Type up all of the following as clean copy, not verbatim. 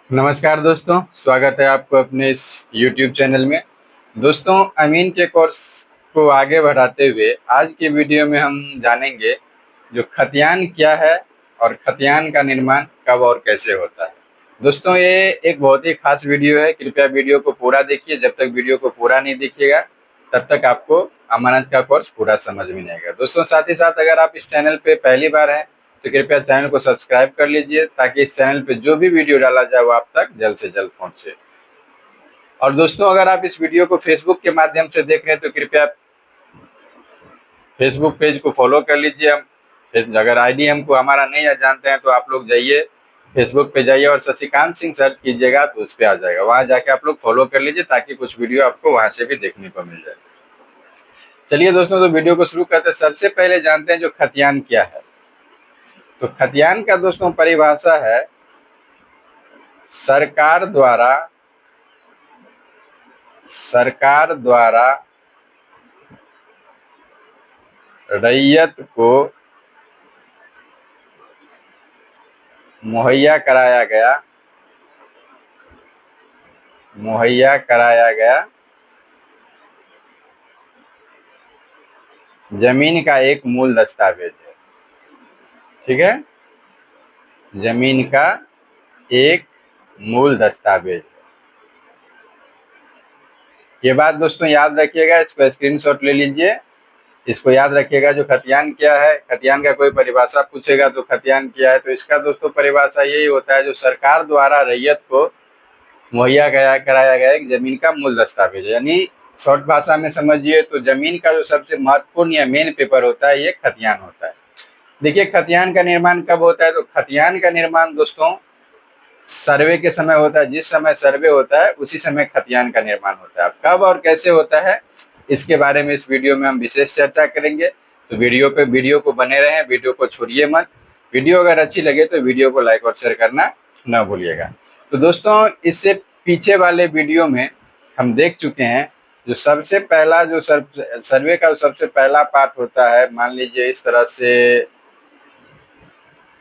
नमस्कार दोस्तों, स्वागत है आपको अपने इस YouTube चैनल में। दोस्तों, अमीन के कोर्स को आगे बढ़ाते हुए आज के वीडियो में हम जानेंगे जो खतियान क्या है और खतियान का निर्माण कब और कैसे होता है। दोस्तों, ये एक बहुत ही खास वीडियो है, कृपया वीडियो को पूरा देखिए। जब तक वीडियो को पूरा नहीं देखिएगा तब तक आपको अमानत का कोर्स पूरा समझ में नहीं आएगा। दोस्तों, साथ ही साथ अगर आप इस चैनल पे पहली बार हैं तो कृपया चैनल को सब्सक्राइब कर लीजिए ताकि इस चैनल पे जो भी वीडियो डाला जाए वो आप तक जल्द से जल्द पहुंचे। और दोस्तों, अगर आप इस वीडियो को फेसबुक के माध्यम से देख रहे हैं तो कृपया फेसबुक पेज को फॉलो कर लीजिए। हम अगर आईडी हमको हमारा नहीं जानते हैं तो आप लोग जाइए, फेसबुक पे जाइए और शशिकांत सिंह सर्च कीजिएगा तो उस पर आ जाएगा। वहां जाके आप लोग फॉलो कर लीजिए ताकि कुछ वीडियो आपको वहां से भी देखने को मिल जाए। चलिए दोस्तों, तो वीडियो को शुरू करते हैं। सबसे पहले जानते हैं जो खतियान क्या है। तो खतियान का दोस्तों परिभाषा है सरकार द्वारा रैयत को मुहैया कराया गया जमीन का एक मूल दस्तावेज है। ठीक है, जमीन का एक मूल दस्तावेज। ये बात दोस्तों याद रखिएगा, इसको स्क्रीनशॉट ले लीजिए, इसको याद रखिएगा। जो खतियान क्या है, खतियान का कोई परिभाषा पूछेगा तो खतियान क्या है, तो इसका दोस्तों परिभाषा यही होता है जो सरकार द्वारा रैयत को मुहैया कराया गया एक जमीन का मूल दस्तावेज। यानी शॉर्ट भाषा में समझिए तो जमीन का जो सबसे महत्वपूर्ण या मेन पेपर होता है ये खतियान होता है। देखिए, खतियान का निर्माण कब होता है, तो खतियान का निर्माण दोस्तों सर्वे के समय होता है। जिस समय सर्वे होता है उसी समय खतियान का निर्माण होता है। अब कब और कैसे होता है इसके बारे में इस वीडियो में हम विशेष चर्चा करेंगे। तो वीडियो को बने रहें, वीडियो को छोड़िए मत। वीडियो अगर अच्छी लगे तो वीडियो को लाइक और शेयर करना न भूलिएगा। तो दोस्तों, इससे पीछे वाले वीडियो में हम देख चुके हैं जो सबसे पहला जो सर्वे का सबसे पहला पार्ट होता है। मान लीजिए इस तरह से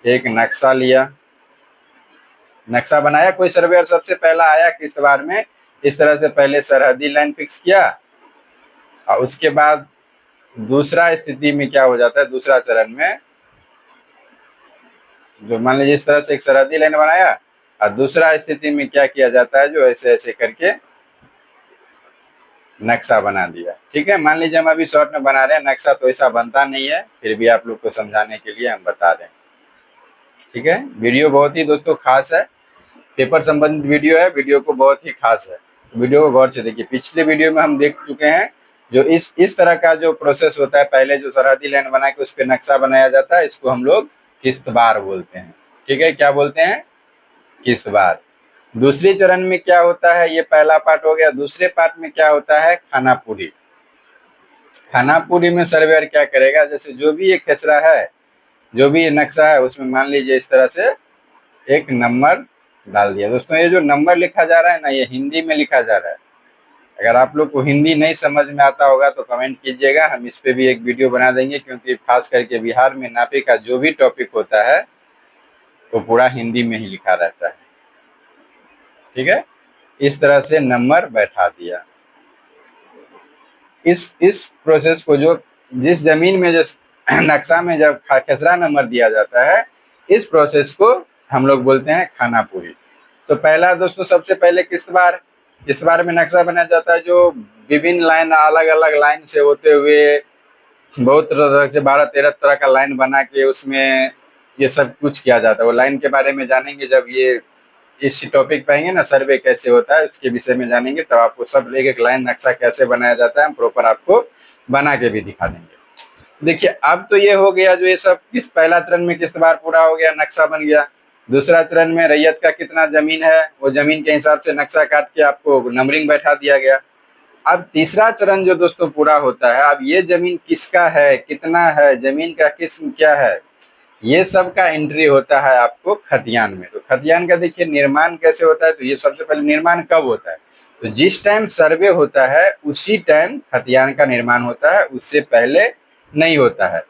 एक नक्शा लिया, नक्शा बनाया, कोई सर्वेयर सबसे पहला आया किस बार में, इस तरह से पहले सरहदी लाइन फिक्स किया और उसके बाद दूसरा स्थिति में क्या हो जाता है, दूसरा चरण में जो मान लीजिए इस तरह से एक सरहदी लाइन बनाया और दूसरा स्थिति में क्या किया जाता है, जो ऐसे ऐसे करके नक्शा बना दिया। ठीक है, मान लीजिए हम अभी शॉर्ट में बना रहे हैं, नक्शा तो ऐसा बनता नहीं है, फिर भी आप लोग को समझाने के लिए हम बता रहे हैं। ठीक है, वीडियो बहुत ही दोस्तों खास है, पेपर संबंधित वीडियो है, वीडियो को बहुत ही खास है, वीडियो को गौर से देखिए। पिछले वीडियो में हम देख चुके हैं जो इस तरह का जो प्रोसेस होता है, पहले जो सरहदी लाइन बना के उस पर नक्शा बनाया जाता है, इसको हम लोग किस्तबार बोलते हैं। ठीक है, क्या बोलते हैं, किस्तबार। दूसरी चरण में क्या होता है, ये पहला पार्ट हो गया। दूसरे पार्ट में क्या होता है, खानापुरी। खानापुरी में सर्वेयर क्या करेगा, जैसे जो भी ये खेसरा है, जो भी ये नक्शा है, उसमें मान लीजिए इस तरह से एक नंबर डाल दिया। दोस्तों, ये जो नंबर लिखा जा रहा है ना, ये हिंदी में लिखा जा रहा है। अगर आप लोग को हिंदी नहीं समझ में आता होगा तो कमेंट कीजिएगा, हम इस पे भी एक वीडियो बना देंगे, क्योंकि खास करके बिहार में नापे का जो भी टॉपिक होता है वो पूरा हिंदी में ही लिखा रहता है। ठीक है, इस तरह से नंबर बैठा दिया। इस प्रोसेस को जो जिस जमीन में जिस नक्शा में जब खेसरा नंबर दिया जाता है, इस प्रोसेस को हम लोग बोलते हैं खानापुरी। तो पहला दोस्तों सबसे पहले किस्तबार में नक्शा बनाया जाता है, जो विभिन्न लाइन अलग अलग लाइन से होते हुए बहुत तरह से 12-13 तरह का लाइन बना के उसमें ये सब कुछ किया जाता है। वो लाइन के बारे में जानेंगे जब ये इस टॉपिक पे आएंगे ना, सर्वे कैसे होता है उसके विषय में जानेंगे, तब आपको सब एक एक लाइन नक्शा कैसे बनाया जाता है हम प्रॉपर आपको बना के भी दिखा देंगे। देखिए, अब तो ये हो गया जो ये सब किस पहला चरण में किस्तबार पूरा हो गया, नक्शा बन गया। दूसरा चरण में रैयत का कितना जमीन है वो जमीन के हिसाब से नक्शा काट के आपको नंबरिंग बैठा दिया गया। अब तीसरा चरण जो दोस्तों पूरा होता है, अब ये जमीन किसका है, कितना है, जमीन का किस्म क्या है, ये सब का एंट्री होता है आपको खतियान में। तो खतियान का देखिए निर्माण कैसे होता है, तो ये सबसे पहले निर्माण कब होता है, तो जिस टाइम सर्वे होता है उसी टाइम खतियान का निर्माण होता है, उससे पहले नहीं होता है।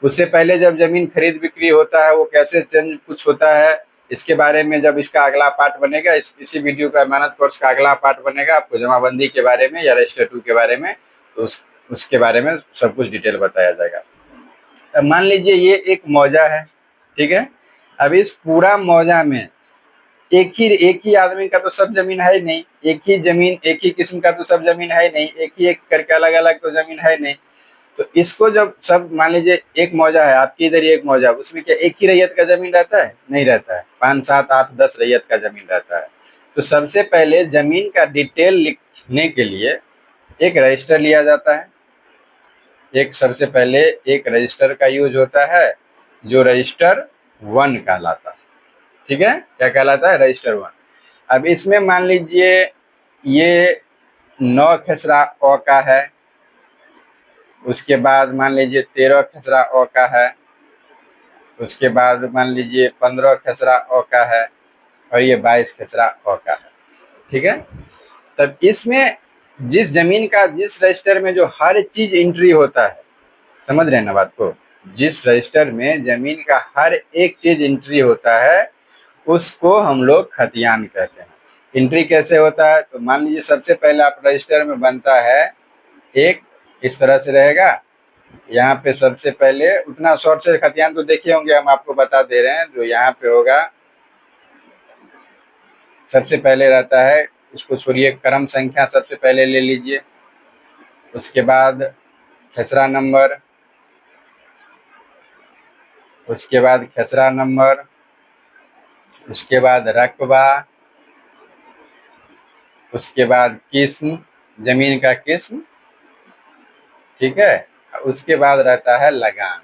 उससे पहले जब जमीन खरीद बिक्री होता है वो कैसे चेंज कुछ होता है, इसके बारे में जब इसका अगला पार्ट बनेगा, इसी वीडियो का अमानत कोर्स का अगला पार्ट बनेगा, आपको जमाबंदी के बारे में या रजिस्टर 2 के बारे में, तो उसके बारे में सब कुछ डिटेल बताया जाएगा। अब मान लीजिए ये एक मौजा है, ठीक है। अब इस पूरा मौजा में एक ही आदमी का तो सब जमीन है नहीं, एक ही जमीन एक ही किस्म का तो सब जमीन है नहीं, एक ही एक करके अलग अलग तो जमीन है नहीं। तो इसको जब सब मान लीजिए एक मौजा है, आपकी इधर एक मौजा, उसमें क्या एक ही रैयत का जमीन रहता है? नहीं रहता है, 5, 7, 8, 10 रैयत का जमीन रहता है। तो सबसे पहले जमीन का डिटेल लिखने के लिए एक रजिस्टर लिया जाता है। सबसे पहले एक रजिस्टर का यूज होता है, जो रजिस्टर 1 कहलाता है, ठीक है। क्या कहलाता है? रजिस्टर 1। अब इसमें मान लीजिए ये 9 खेसरा अ का है, उसके बाद मान लीजिए 13 खेसरा अ का है, उसके बाद मान लीजिए 15 खेसरा अ का है, और ये 22 खेसरा अ का है, ठीक है। तब इसमें जिस जमीन का जिस रजिस्टर में जो हर चीज एंट्री होता है, समझ रहे हैं ना बात को, जिस रजिस्टर में जमीन का हर एक चीज एंट्री होता है उसको हम लोग खतियान कहते हैं। एंट्री कैसे होता है? तो मान लीजिए सबसे पहले आप रजिस्टर में बनता है एक, इस तरह से रहेगा। यहाँ पे सबसे पहले उतना शॉर्ट से खतियान तो देखे होंगे, हम आपको बता दे रहे हैं। जो यहाँ पे होगा सबसे पहले रहता है, उसको छोड़िए, क्रम संख्या सबसे पहले ले लीजिए, उसके बाद खेसरा नंबर, उसके बाद खेसरा नंबर, उसके बाद रकबा, उसके बाद किस्म, जमीन का किस्म, ठीक है। उसके बाद रहता है लगान,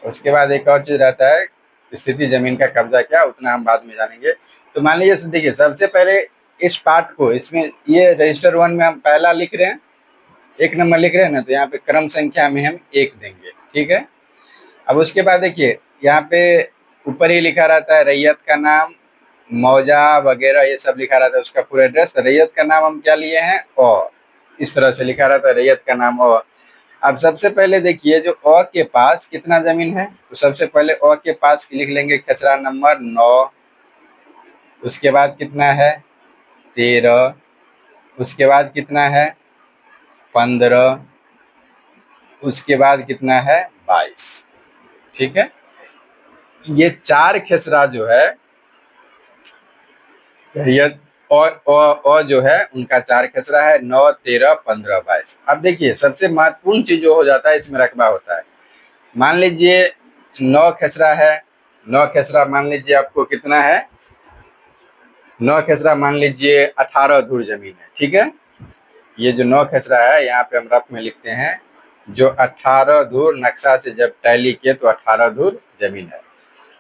उसके बाद एक और चीज रहता है स्थिति जमीन का कब्जा क्या, उतना हम बाद में जानेंगे। तो मान लीजिए देखिए, सबसे पहले इस पार्ट को, इसमें ये रजिस्टर 1 में हम पहला लिख रहे हैं, 1 नंबर लिख रहे हैं ना, तो यहाँ पे क्रम संख्या में हम 1 देंगे, ठीक है। अब उसके बाद देखिए यहाँ पे ऊपर ही लिखा रहता है रैयत का नाम, मौजा वगैरह ये सब लिखा रहता है, उसका पूरा एड्रेस। रैयत का नाम हम क्या लिए हैं? और इस तरह से लिखा रहता है रैयत का नाम। और अब सबसे पहले देखिए जो अ के पास कितना जमीन है, तो सबसे पहले अ के पास लिख लेंगे खेसरा नंबर 9, उसके बाद कितना है? 13, उसके बाद कितना है? 15, उसके बाद कितना है? 22, ठीक है। ये 4 खेसरा जो है रैयत और जो है उनका 4 खेसरा है, 9, 13, 15, 22। अब देखिए सबसे महत्वपूर्ण चीज जो हो जाता है इसमें रकबा होता है। मान लीजिए 9 खेसरा है, 9 खेसरा मान लीजिए आपको कितना है? 9 खेसरा मान लीजिए 18 धुर जमीन है, ठीक है। ये जो 9 खेसरा है यहाँ पे हम रफ में लिखते हैं, जो 18 धुर नक्शा से जब टैली किए तो 18 धुर जमीन है।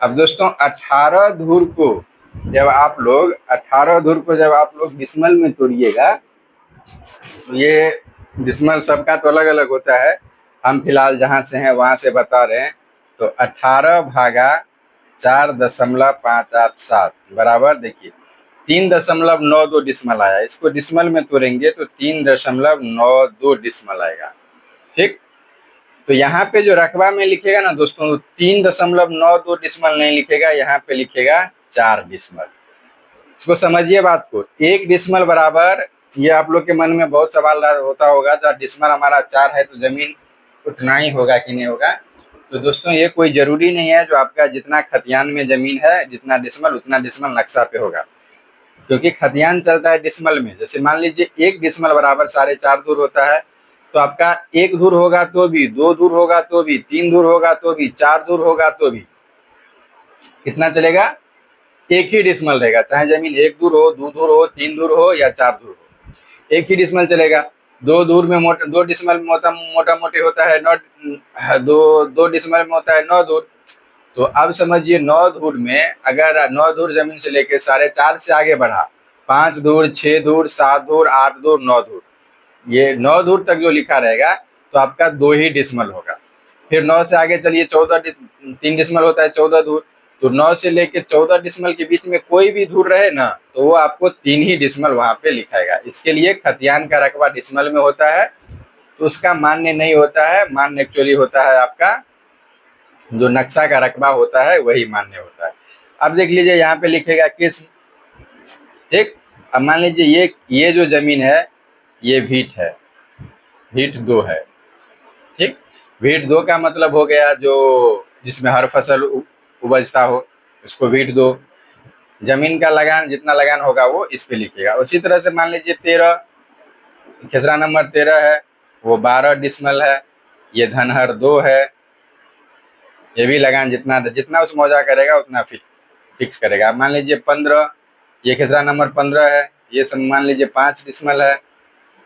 अब दोस्तों 18 धुर को जब आप लोग 18 धुर को जब आप लोग डिसमल में तोड़िएगा, तो ये डिसमल सबका तो अलग अलग होता है, हम फिलहाल जहाँ से हैं वहाँ से बता रहे हैं। तो 18 भागा 4.587 बराबर देखिए 3.92 डिसमल आया। इसको डिसमल में तोड़ेंगे तो 3.92 डिसमल आएगा, ठीक। तो यहाँ पे जो रकबा में लिखेगा ना दोस्तों, 3.92 डिसमल नहीं लिखेगा, यहाँ पे लिखेगा 4 डिसमल। इसको समझिए बात को, 1 डिसमल बराबर, ये आप लोग के मन में बहुत सवाल होता होगा, जब डिसमल हमारा 4 है तो जमीन उतना ही होगा कि नहीं होगा। तो दोस्तों ये कोई जरूरी नहीं है, जो आपका जितना खतियान में जमीन है जितना डिसमल उतना डिसमल नक्शा पे होगा, क्योंकि खतियान चलता है डिसमल में। जैसे मान लीजिए 1 डिसमल बराबर 4.5 दूर होता है, तो आपका 1 दूर होगा तो भी, 2 दूर होगा तो भी, 3 दूर होगा तो भी, 4 दूर होगा तो भी कितना चलेगा? 1 ही डिसमल रहेगा, चाहे जमीन 1 दूर हो, 2 दूर हो, 3 दूर हो या 4 दूर हो, 1 ही डिसमल चलेगा। 2 दूर में 2 डिसमल में मोटा मोटी होता है 9, 2 डिसमल में होता है 9 दूर। तो अब समझिए 9 धूर में अगर 9 धूर जमीन से लेके 4.5 से आगे बढ़ा, 5 धूर, 6 धूर, 7 धूर, 8 धूर, 9 धूर, ये 9 धूर तक जो लिखा रहेगा तो आपका 2 ही डिसमल होगा। फिर 9 से आगे चलिए 3 डिसमल होता है 14 धूर, तो 9 से लेके 14 डिसमल के बीच में कोई भी धूर रहे ना, तो वो आपको 3 ही डिसमल वहां पे लिखाएगा। इसके लिए खतियान का रकबा डिसमल में होता है, तो उसका मान्य नहीं होता है, मान्य एक्चुअली होता है आपका जो नक्शा का रकबा होता है वही मान्य होता है। अब देख लीजिए यहाँ पे लिखेगा किस्म, ठीक। अब मान लीजिए ये जो जमीन है ये भीट है, भीट 2 है, ठीक। भीट 2 का मतलब हो गया जो जिसमें हर फसल उपजता हो, उसको भीट 2। जमीन का लगान, जितना लगान होगा वो इस पे लिखेगा। उसी तरह से मान लीजिए 13, खेसरा नंबर 13 है, वो 12 डिसमल है, ये धनहर 2 है, ये भी लगान जितना उस मौजा करेगा उतना फिक्स करेगा। मान लीजिए 15, ये खेसरा नंबर 15 है, ये सब मान लीजिए 5 डिसमल है,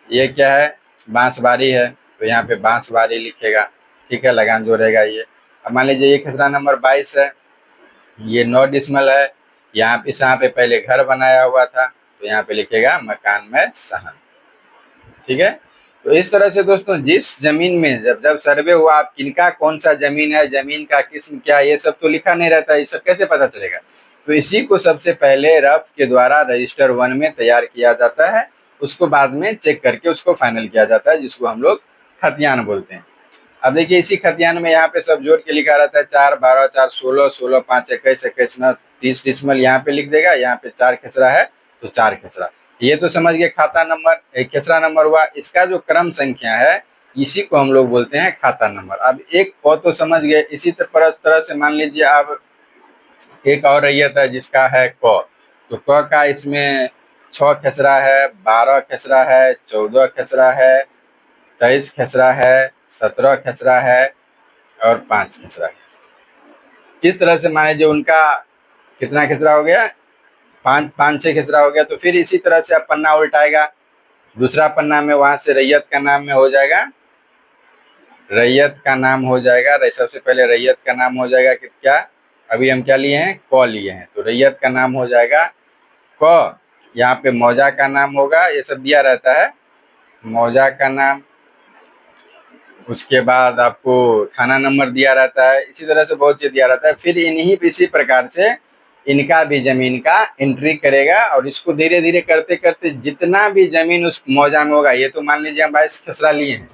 ये क्या है, बांसबारी है, तो यहाँ पे बांसबारी लिखेगा, ठीक है, लगान जो रहेगा ये। अब मान लीजिए ये खेसरा नंबर 22 है, ये 9 डिसमल है, यहाँ पे पहले घर बनाया हुआ था, तो यहाँ पे लिखेगा मकान में सहन, ठीक है। तो इस तरह से दोस्तों जिस जमीन में जब सर्वे हुआ, आप किनका कौन सा जमीन है, जमीन का किस्म क्या, ये सब तो लिखा नहीं रहता है, ये सब कैसे पता चलेगा? तो इसी को सबसे पहले रफ के द्वारा रजिस्टर 1 में तैयार किया जाता है, उसको बाद में चेक करके उसको फाइनल किया जाता है, जिसको हम लोग खतियान बोलते हैं। अब देखिए इसी खतियान में यहाँ पे सब जोड़ के लिखा रहता है, 4 12 4 16 16 5 21 21 9 30 डिसमल यहाँ पे लिख देगा, यहाँ पे 4 खेसरा है तो 4 खेसरा। ये तो समझ गए खाता नंबर, एक खेसरा नंबर हुआ, इसका जो क्रम संख्या है इसी को हम लोग बोलते हैं खाता नंबर। अब एक को तो समझ गए, इसी तरह से मान लीजिए आप एक और रैयत है जिसका है क, तो क का इसमें 6 खेसरा है, 12 खेसरा है, 14 खेसरा है, 23 खेसरा है, 17 खेसरा है और 5 खेसरा है। इस तरह से मान लीजिए उनका कितना खेसरा हो गया, 5 6 खेसरा हो गया। तो फिर इसी तरह से अब पन्ना उल्टाएगा, दूसरा पन्ना में वहां से रैयत का नाम में हो जाएगा, रैयत का नाम हो जाएगा, सबसे पहले रैयत का नाम हो जाएगा कि क्या, अभी हम क्या लिए हैं, क लिए हैं, तो रैयत का नाम हो जाएगा क। यहाँ पे मौजा का नाम होगा, ये सब दिया रहता है, मौजा का नाम, उसके बाद आपको थाना नंबर दिया रहता है, इसी तरह से बहुत चीज दिया रहता है। फिर इसी प्रकार से इनका भी जमीन का एंट्री करेगा, और इसको धीरे धीरे करते करते जितना भी जमीन उस मौजा में होगा, ये तो मान लीजिए हम 22 खेसरा लिए हैं,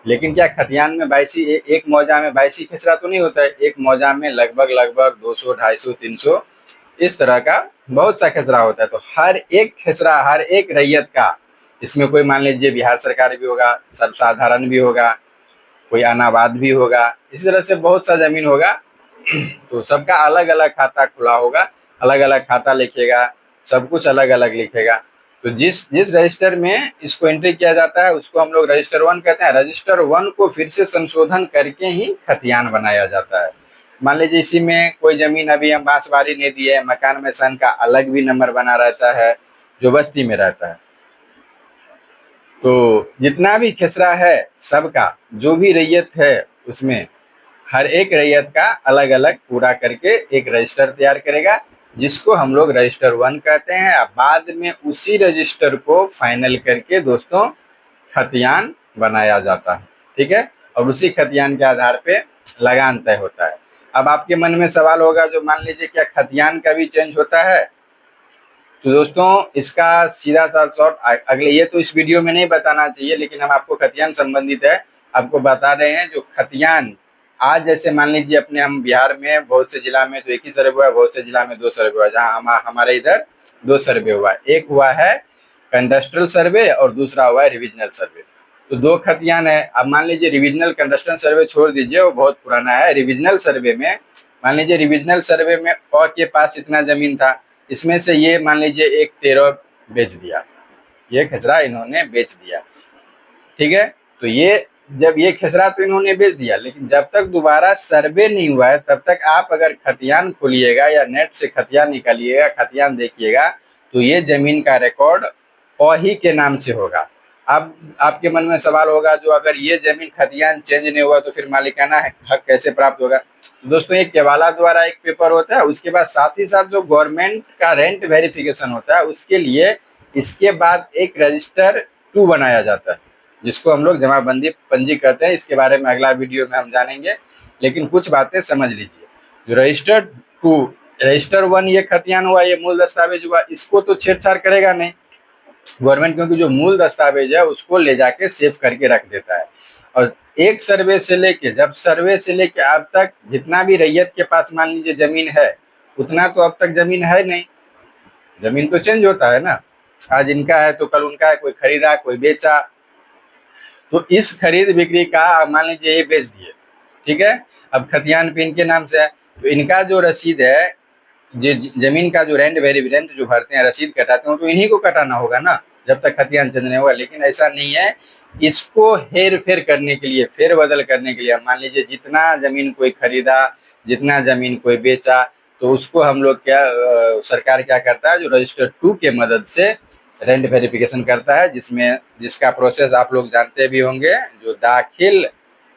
लेकिन क्या खतियान में 22 एक मौजा में 22 खेसरा तो नहीं होता है, एक मौजा में लगभग 200 250 300 इस तरह का बहुत सा खेसरा होता है। तो हर एक खेसरा, हर एक रैयत का, इसमें कोई मान लीजिए बिहार सरकार भी होगा, सर्वसाधारण भी होगा, कोई अनाबाद भी होगा, इसी तरह से बहुत सा जमीन होगा, तो सबका अलग अलग खाता खुला होगा, अलग अलग खाता लिखेगा, सब कुछ अलग अलग लिखेगा। तो जिस जिस रजिस्टर में इसको एंट्री किया जाता है उसको हम लोग रजिस्टर 1 कहते हैं। रजिस्टर 1 को फिर से संशोधन करके ही खतियान बनाया जाता है। मान लीजिए इसी में कोई जमीन अभी हम बांसबारी नहीं दिए, मकान में सन का अलग भी नंबर बना रहता है जो बस्ती में रहता है, तो जितना भी खेसरा है सबका, जो भी रैयत है उसमें हर एक रैयत का अलग अलग पूरा करके एक रजिस्टर तैयार करेगा, जिसको हम लोग रजिस्टर 1 कहते हैं। अब बाद में उसी रजिस्टर को फाइनल करके दोस्तों खतियान बनाया जाता है, ठीक है, और उसी खतियान के आधार पे लगान तय होता है। अब आपके मन में सवाल होगा, जो मान लीजिए क्या खतियान का भी चेंज होता है? तो दोस्तों इसका सीधा सा शॉर्ट अगले, ये तो इस वीडियो में नहीं बताना चाहिए, लेकिन हम आपको खतियान संबंधित है आपको बता रहे हैं। जो खतियान आज जैसे मान लीजिए अपने हम बिहार में बहुत से जिला में तो एक ही सर्वे हुआ है, बहुत से जिला में 2 सर्वे हुआ है, जहाँ हमारे इधर 2 सर्वे हुआ है। एक हुआ है कंडस्ट्रल सर्वे और दूसरा हुआ है रिविजनल सर्वे। तो 2 खतियान है। अब मान लीजिए रिविजनल, कंडस्ट्रल सर्वे छोड़ दीजिए, वो बहुत पुराना है। रिविजनल सर्वे में मान लीजिए रिविजनल सर्वे में क के पास इतना जमीन था, इसमें से ये मान लीजिए एक 13 बेच दिया, ये खेसरा इन्होंने बेच दिया, ठीक है। तो ये जब ये खेसरा तो इन्होंने बेच दिया, लेकिन जब तक दोबारा सर्वे नहीं हुआ है तब तक आप अगर खतियान खोलिएगा या नेट से खतियान निकालिएगा, खतियान देखिएगा, तो ये जमीन का रिकॉर्ड प ही के नाम से होगा। अब आपके मन में सवाल होगा, जो अगर ये जमीन खतियान चेंज नहीं हुआ तो फिर मालिकाना हक कैसे प्राप्त होगा? तो दोस्तों एक केवाला द्वारा एक पेपर होता है, उसके बाद साथ ही साथ जो गवर्नमेंट का रेंट वेरिफिकेशन होता है उसके लिए इसके बाद एक रजिस्टर 2 बनाया जाता है, जिसको हम लोग जमाबंदी पंजी कहते हैं। इसके बारे में अगला वीडियो में हम जानेंगे, लेकिन कुछ बातें समझ लीजिए। जो रजिस्टर 2, रजिस्टर 1 ये खतियान हुआ, ये मूल दस्तावेज हुआ, इसको तो छेड़छाड़ करेगा नहीं गवर्नमेंट, क्योंकि जो मूल दस्तावेज है उसको ले जाके सेव करके रख देता है। और एक सर्वे से लेके, जब सर्वे से लेके अब तक जितना भी रैयत के पास मान लीजिए जमीन है, उतना तो अब तक जमीन है नहीं, जमीन तो चेंज होता है ना, आज इनका है तो कल उनका है, कोई खरीदा कोई बेचा। तो इस खरीद बिक्री का मान लीजिए ये बेच दिए, ठीक है, अब खतियान पे इनके नाम से है, तो इनका जो रसीद है, जो जमीन का जो रेंट जो भरते हैं, रसीद कटाते हैं, तो इन्हीं को कटाना होगा ना, जब तक खतियान चेंज नहीं होगा। लेकिन ऐसा नहीं है, इसको हेर फेर करने के लिए, फेर बदल करने के लिए, मान लीजिए जितना जमीन कोई खरीदा, जितना जमीन कोई बेचा, तो उसको हम लोग क्या सरकार क्या करता है, जो रजिस्टर 2 के मदद से रेंट वेरिफिकेशन करता है, जिसका प्रोसेस आप लोग जानते भी होंगे, जो दाखिल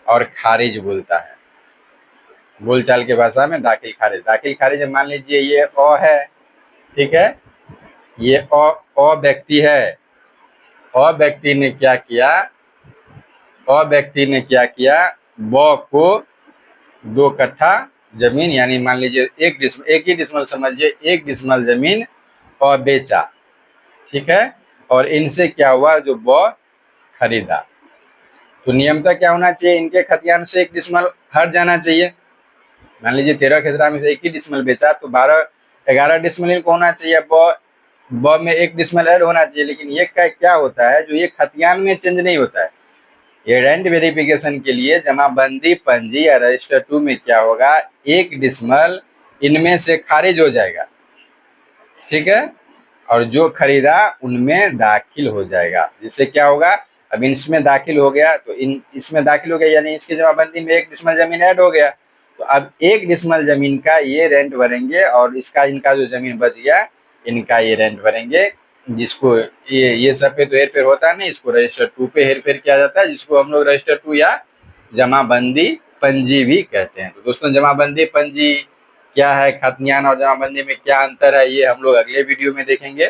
और खारिज बोलता है, बोलचाल के भाषा में दाखिल खारिज। दाखिल खारिज मान लीजिए ये अ है, ठीक है, ये अ व्यक्ति है, अ व्यक्ति ने क्या किया, अ व्यक्ति ने क्या किया, ब को 2 कट्ठा जमीन, यानी मान लीजिए एक ही डिसमल समझिए, 1 डिसमल जमीन अ बेचा, ठीक है, और इनसे क्या हुआ, जो ब खरीदा। तो नियमतः क्या होना चाहिए, इनके खतियान से 1 डिसमल हट जाना चाहिए। मान लीजिए 13 खेसरा में से 1 ही डिसमल बेचा, तो 11 डिसमल इनको होना चाहिए, ब में 1 डिसमल ऐड होना चाहिए। लेकिन ये क्या होता है, जो ये खतियान में चेंज नहीं होता है, ये रेंट वेरिफिकेशन के लिए जमाबंदी पंजी या रजिस्टर 2 में क्या होगा, 1 डिसमल इनमें से खारिज हो जाएगा, ठीक है, और जो खरीदा उनमें दाखिल हो जाएगा। जिससे क्या होगा, अब इसमें दाखिल हो गया तो इसमें दाखिल हो गया, यानी इसकी जमाबंदी में 1 डिसमल जमीन ऐड हो गया, तो अब 1 डिसमल जमीन का ये रेंट भरेंगे, और इनका जो जमीन बच गया इनका ये रेंट भरेंगे। जिसको ये सब पे तो हेर फेर होता है नहीं, इसको रजिस्टर 2 पे हेर फेर किया जाता है, जिसको हम लोग रजिस्टर 2 या जमाबंदी पंजी भी कहते हैं। तो दोस्तों, जमाबंदी पंजी क्या है, खतियान और जमाबंदी में क्या अंतर है, ये हम लोग अगले वीडियो में देखेंगे।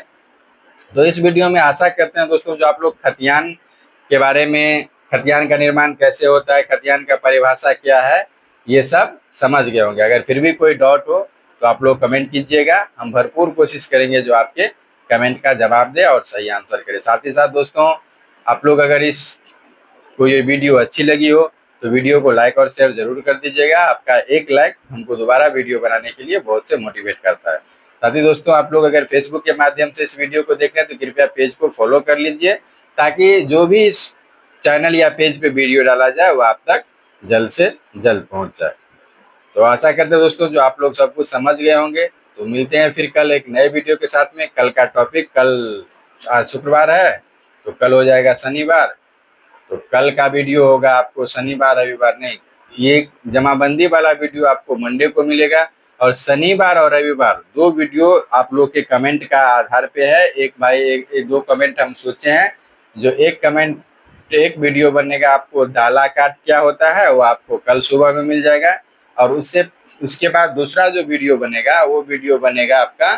तो इस वीडियो में आशा करते हैं दोस्तों, जो आप लोग खतियान के बारे में, खतियान का निर्माण कैसे होता है, खतियान का परिभाषा क्या है, ये सब समझ गए होंगे। अगर फिर भी कोई डाउट हो तो आप लोग कमेंट कीजिएगा, हम भरपूर कोशिश करेंगे जो आपके कमेंट का जवाब दे और सही आंसर करे। साथ ही साथ दोस्तों, आप लोग अगर को ये वीडियो अच्छी लगी हो तो वीडियो को लाइक और शेयर जरूर कर दीजिएगा। आपका एक लाइक हमको दोबारा वीडियो बनाने के लिए बहुत से मोटिवेट करता है। साथ ही दोस्तों, आप लोग अगर फेसबुक के माध्यम से इस वीडियो को देख रहे हैं तो कृपया पेज को फॉलो कर लीजिए, ताकि जो भी इस चैनल या पेज पे वीडियो डाला जाए वो आप तक जल्द से जल्द पहुंच जाए। तो आशा करते हैं दोस्तों, जो आप लोग सब कुछ समझ गए होंगे। तो मिलते हैं फिर कल एक नए वीडियो के साथ में। कल का टॉपिक, आज शुक्रवार है तो कल हो जाएगा शनिवार, तो कल का वीडियो होगा आपको शनिवार रविवार नहीं, ये जमाबंदी वाला वीडियो आपको मंडे को मिलेगा, और शनिवार और रविवार 2 वीडियो आप लोग के कमेंट का आधार पे है। एक भाई एक 2 कमेंट हम सोचे हैं, जो एक वीडियो बनेगा आपको डाला काट क्या होता है, वो आपको कल सुबह में मिल जाएगा, और उसके बाद दूसरा जो वीडियो बनेगा वो वीडियो बनेगा आपका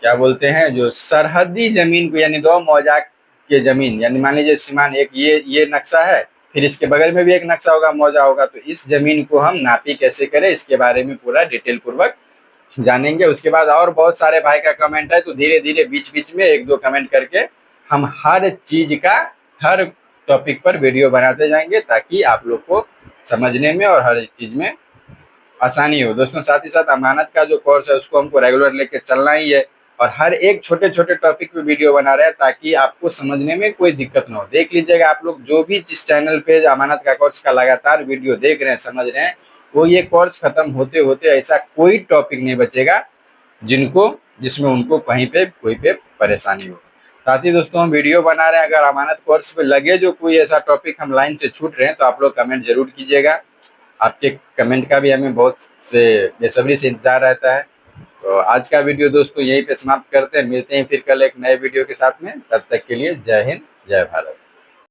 क्या बोलते हैं, जो सरहदी जमीन को, यानी 2 मौजा के जमीन, यानी मान लीजिए सीमान एक ये नक्शा है, फिर इसके बगल में भी एक नक्शा होगा, मौजा होगा, तो इस जमीन को हम नापी कैसे करें, इसके बारे में पूरा डिटेल पूर्वक जानेंगे। उसके बाद और बहुत सारे भाई का कमेंट है, तो धीरे धीरे बीच बीच में 1-2 कमेंट करके हम हर चीज का, हर टॉपिक पर वीडियो बनाते जाएंगे, ताकि आप लोग को समझने में और हर चीज में आसानी हो। दोस्तों, साथ ही साथ अमानत का जो कोर्स है उसको हमको रेगुलर लेके चलना ही है, और हर एक छोटे छोटे टॉपिक पे वीडियो बना रहे हैं, ताकि आपको समझने में कोई दिक्कत ना हो। देख लीजिएगा आप लोग, जो भी जिस चैनल पे अमानत का कोर्स का लगातार वीडियो देख रहे हैं, समझ रहे हैं, वो ये कोर्स खत्म होते होते ऐसा कोई टॉपिक नहीं बचेगा जिसमें उनको कहीं पे कोई पे परेशानी हो। साथ ही दोस्तों, हम वीडियो बना रहे हैं, अगर अमानत कोर्स पे लगे जो कोई ऐसा टॉपिक हम लाइन से छूट रहे हैं तो आप लोग कमेंट जरूर कीजिएगा। आपके कमेंट का भी हमें बहुत से बेसब्री से इंतजार रहता है। तो आज का वीडियो दोस्तों यहीं पे समाप्त करते हैं, मिलते हैं फिर कल एक नए वीडियो के साथ में। तब तक के लिए जय हिंद, जय भारत।